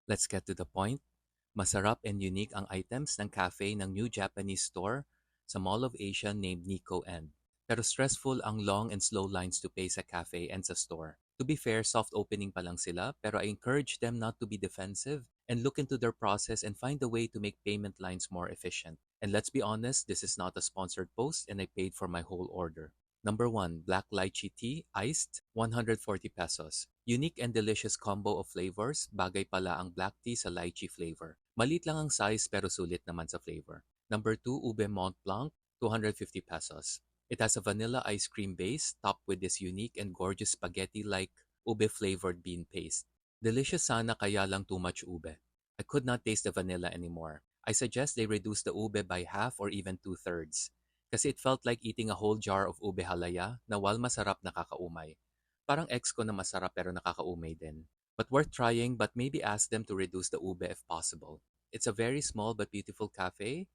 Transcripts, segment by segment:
Let's get to the point. Masarap and unique ang items ng cafe ng new Japanese store sa Mall of Asia named Nico N. Pero stressful ang long and slow lines to pay sa cafe and sa store. To be fair, soft opening pa lang sila, pero I encourage them not to be defensive and look into their process and find a way to make payment lines more efficient. And let's be honest, this is not a sponsored post and I paid for my whole order. Number 1, Black Lychee Tea, Iced, 140 pesos. Unique and delicious combo of flavors, bagay pala ang black tea sa lychee flavor. Maliit lang ang size pero sulit naman sa flavor. Number 2, Ube Mont Blanc, 250 pesos. It has a vanilla ice cream base topped with this unique and gorgeous spaghetti-like ube-flavored bean paste. Delicious sana kaya lang too much ube. I could not taste the vanilla anymore. I suggest they reduce the ube by half or even two-thirds. Kasi it felt like eating a whole jar of ube halaya na while masarap nakakaumay. Parang ex ko na masarap pero nakakaumay din. But worth trying, but maybe ask them to reduce the ube if possible. It's a very small but beautiful cafe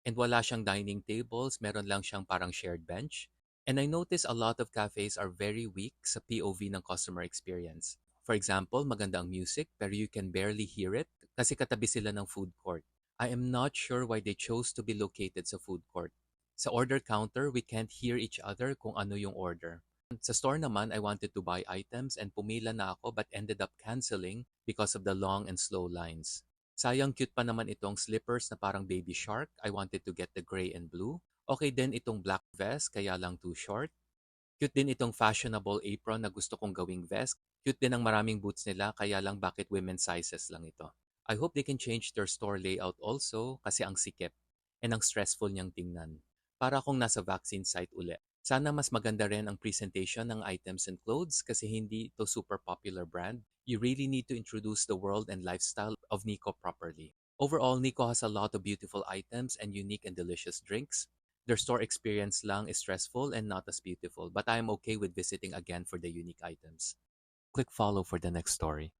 and wala siyang dining tables, meron lang siyang parang shared bench. And I notice a lot of cafes are very weak sa POV ng customer experience. For example, maganda ang music pero you can barely hear it kasi katabi sila ng food court. I am not sure why they chose to be located sa food court. Sa order counter, we can't hear each other kung ano yung order. Sa store naman, I wanted to buy items and pumila na ako but ended up canceling because of the long and slow lines. Sayang cute pa naman itong slippers na parang baby shark. I wanted to get the gray and blue. Okay din itong black vest, kaya lang too short. Cute din itong fashionable apron na gusto kong gawing vest. Cute din ang maraming boots nila, kaya lang bakit women's sizes lang ito. I hope they can change their store layout also kasi ang sikip and ang stressful niyang tingnan. Para akong nasa vaccine site uli. Sana mas maganda rin ang presentation ng items and clothes kasi hindi ito super popular brand. You really need to introduce the world and lifestyle of Nico properly. Overall, Nico has a lot of beautiful items and unique and delicious drinks. Their store experience lang is stressful and not as beautiful, but I am okay with visiting again for the unique items. Click follow for the next story.